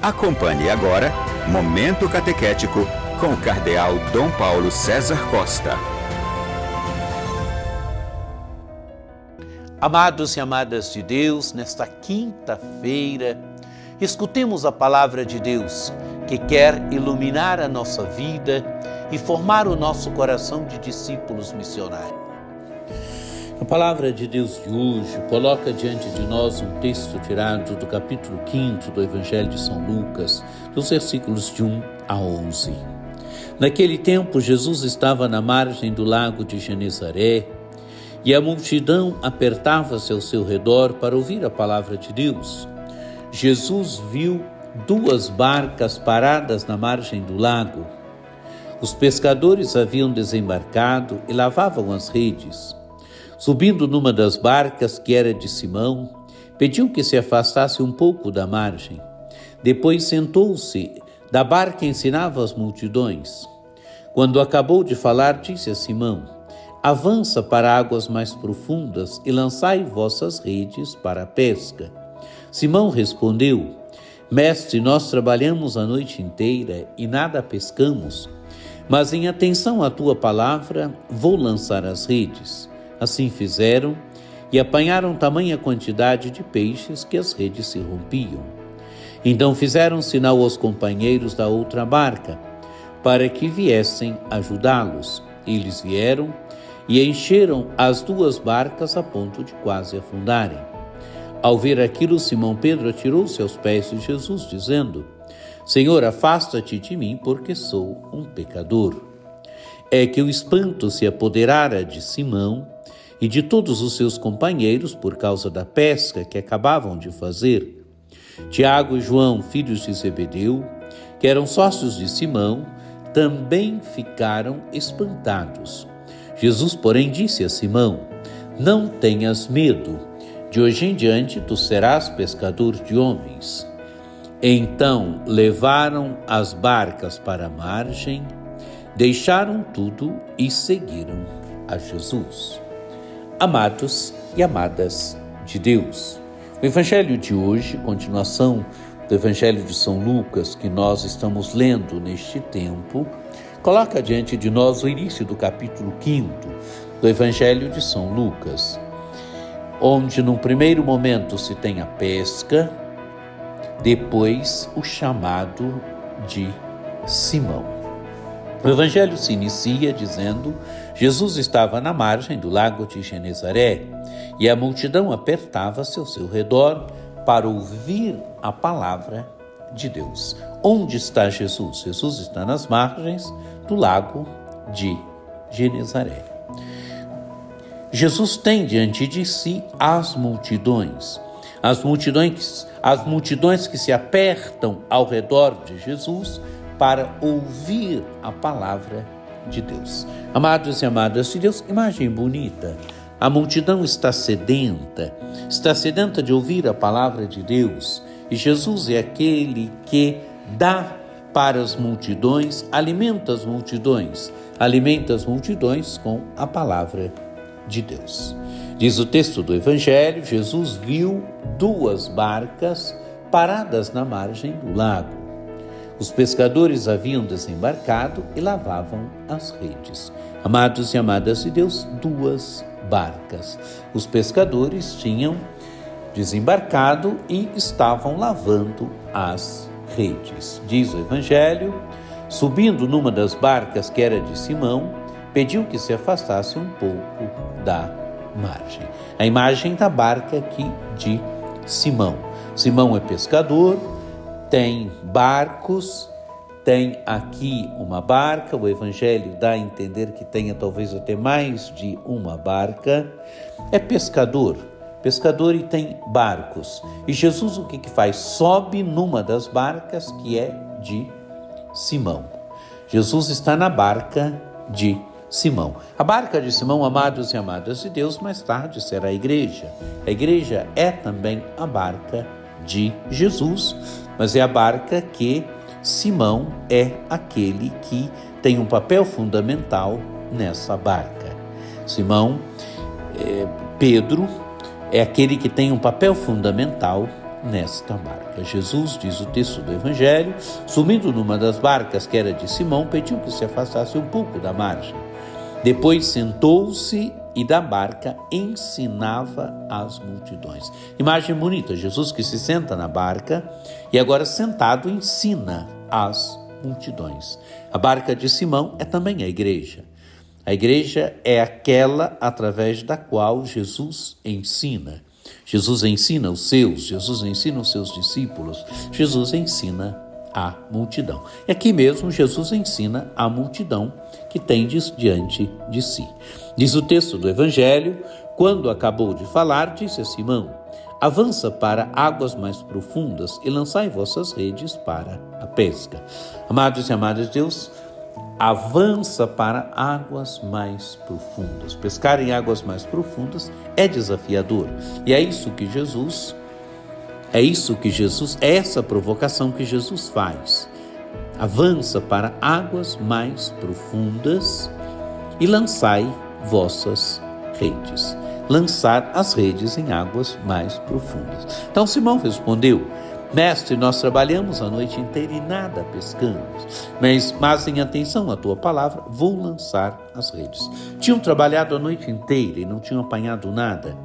Acompanhe agora Momento Catequético com o Cardeal Dom Paulo César Costa. Amados e amadas de Deus, nesta quinta-feira, escutemos a palavra de Deus, que quer iluminar a nossa vida e formar o nosso coração de discípulos missionários. A palavra de Deus de hoje coloca diante de nós um texto tirado do capítulo 5 do Evangelho de São Lucas, dos versículos de 1 a 11. Naquele tempo, Jesus estava na margem do lago de Genezaré e a multidão apertava-se ao seu redor para ouvir a palavra de Deus. Jesus viu 2 barcas paradas na margem do lago. Os pescadores haviam desembarcado e lavavam as redes. Subindo numa das barcas, que era de Simão, pediu que se afastasse um pouco da margem. Depois sentou-se da barca e ensinava as multidões. Quando acabou de falar, disse a Simão: avança para águas mais profundas e lançai vossas redes para a pesca. Simão respondeu: Mestre, nós trabalhamos a noite inteira e nada pescamos, mas em atenção à tua palavra vou lançar as redes. Assim fizeram e apanharam tamanha quantidade de peixes que as redes se rompiam. Então fizeram sinal aos companheiros da outra barca, para que viessem ajudá-los. Eles vieram e encheram as 2 barcas a ponto de quase afundarem. Ao ver aquilo, Simão Pedro atirou-se aos pés de Jesus, dizendo: Senhor, afasta-te de mim, porque sou um pecador. É que o espanto se apoderara de Simão e de todos os seus companheiros por causa da pesca que acabavam de fazer. Tiago e João, filhos de Zebedeu, que eram sócios de Simão, também ficaram espantados. Jesus, porém, disse a Simão: não tenhas medo, de hoje em diante tu serás pescador de homens. Então levaram as barcas para a margem, deixaram tudo e seguiram a Jesus. Amados e amadas de Deus, o Evangelho de hoje, continuação do Evangelho de São Lucas, que nós estamos lendo neste tempo, coloca diante de nós o início do capítulo 5 do Evangelho de São Lucas, onde num primeiro momento se tem a pesca, depois o chamado de Simão. O Evangelho se inicia dizendo: Jesus estava na margem do lago de Genezaré e a multidão apertava-se ao seu redor para ouvir a palavra de Deus. Onde está Jesus? Jesus está nas margens do lago de Genezaré. Jesus tem diante de si as multidões que se apertam ao redor de Jesus para ouvir a palavra de Deus. Amados e amadas de Deus, imagem bonita. A multidão está sedenta de ouvir a palavra de Deus, e Jesus é aquele que dá para as multidões, alimenta as multidões com a palavra de Deus. Diz o texto do Evangelho: Jesus viu 2 barcas paradas na margem do lago. Os pescadores haviam desembarcado e lavavam as redes. Amados e amadas de Deus, 2 barcas. Os pescadores tinham desembarcado e estavam lavando as redes. Diz o Evangelho: subindo numa das barcas, que era de Simão, pediu que se afastasse um pouco da margem. A imagem da barca aqui de Simão. Simão é pescador, tem barcos, tem aqui uma barca. O Evangelho dá a entender que tenha talvez até mais de uma barca. É pescador e tem barcos. E Jesus o que faz? Sobe numa das barcas que é de Simão. Jesus está na barca de Simão. A barca de Simão, amados e amadas de Deus, mais tarde será a igreja. A igreja é também a barca de Jesus, mas é a barca que Simão é aquele que tem um papel fundamental nessa barca. Pedro é aquele que tem um papel fundamental nesta barca. Jesus, diz o texto do Evangelho, subindo numa das barcas que era de Simão, pediu que se afastasse um pouco da margem. Depois sentou-se e da barca ensinava as multidões. Imagem bonita, Jesus que se senta na barca e agora sentado ensina as multidões. A barca de Simão é também a igreja. A igreja é aquela através da qual Jesus ensina. Jesus ensina os seus, Jesus ensina os seus discípulos, Jesus ensina a multidão. E aqui mesmo Jesus ensina a multidão que tem diante de si. Diz o texto do Evangelho, quando acabou de falar, disse a Simão: avança para águas mais profundas e lançai vossas redes para a pesca. Amados e amadas de Deus, avança para águas mais profundas. Pescar em águas mais profundas é desafiador. E é essa provocação que Jesus faz. Avança para águas mais profundas e lançai vossas redes. Lançar as redes em águas mais profundas. Então Simão respondeu: Mestre, nós trabalhamos a noite inteira e nada pescamos, mas em atenção à tua palavra, vou lançar as redes. Tinham trabalhado a noite inteira e não tinham apanhado nada.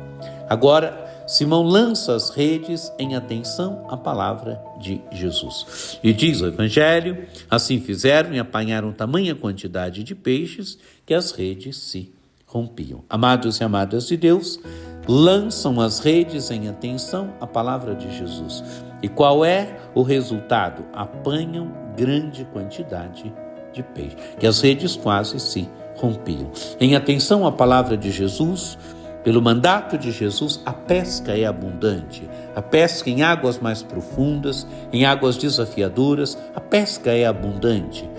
Agora, Simão lança as redes em atenção à palavra de Jesus. E diz o Evangelho, assim fizeram e apanharam tamanha quantidade de peixes que as redes se rompiam. Amados e amadas de Deus, lançam as redes em atenção à palavra de Jesus. E qual é o resultado? Apanham grande quantidade de peixe, que as redes quase se rompiam. Em atenção à palavra de Jesus, pelo mandato de Jesus, a pesca é abundante. A pesca em águas mais profundas, em águas desafiadoras, a pesca é abundante.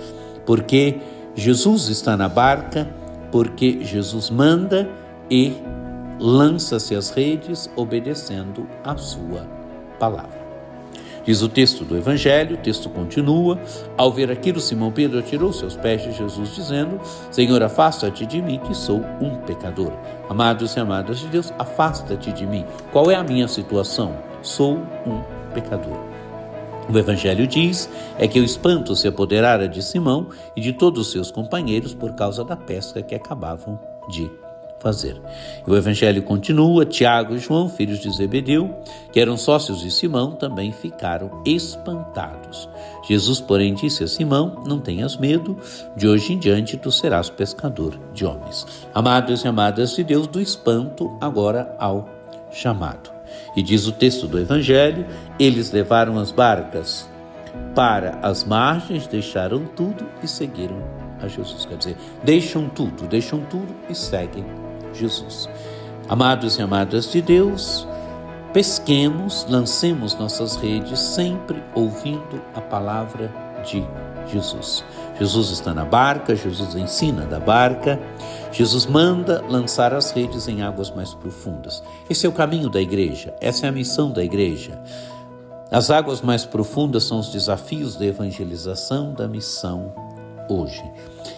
Porque Jesus está na barca, porque Jesus manda e lança-se as redes obedecendo a sua palavra. Diz o texto do Evangelho, o texto continua: ao ver aquilo, Simão Pedro atirou-se aos pés de Jesus, dizendo: Senhor, afasta-te de mim, que sou um pecador. Amados e amadas de Deus, afasta-te de mim. Qual é a minha situação? Sou um pecador. O Evangelho diz que o espanto se apoderara de Simão e de todos os seus companheiros por causa da pesca que acabavam de fazer. E o Evangelho continua: Tiago e João, filhos de Zebedeu, que eram sócios de Simão, também ficaram espantados. Jesus, porém, disse a Simão: não tenhas medo, de hoje em diante tu serás pescador de homens. Amados e amadas de Deus, do espanto agora ao chamado. E diz o texto do Evangelho: eles levaram as barcas para as margens, deixaram tudo e seguiram a Jesus. Quer dizer, deixam tudo e seguem Jesus. Amados e amadas de Deus, pesquemos, lancemos nossas redes sempre ouvindo a palavra de Jesus. Jesus está na barca, Jesus ensina da barca, Jesus manda lançar as redes em águas mais profundas. Esse é o caminho da igreja, essa é a missão da igreja. As águas mais profundas são os desafios da evangelização da missão hoje.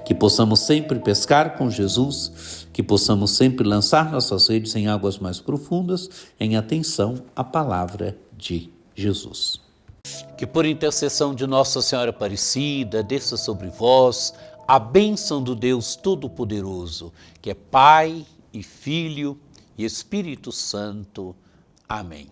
Que possamos sempre pescar com Jesus, que possamos sempre lançar nossas redes em águas mais profundas, em atenção à palavra de Jesus. Que por intercessão de Nossa Senhora Aparecida, desça sobre vós a bênção do Deus Todo-Poderoso, que é Pai e Filho e Espírito Santo. Amém.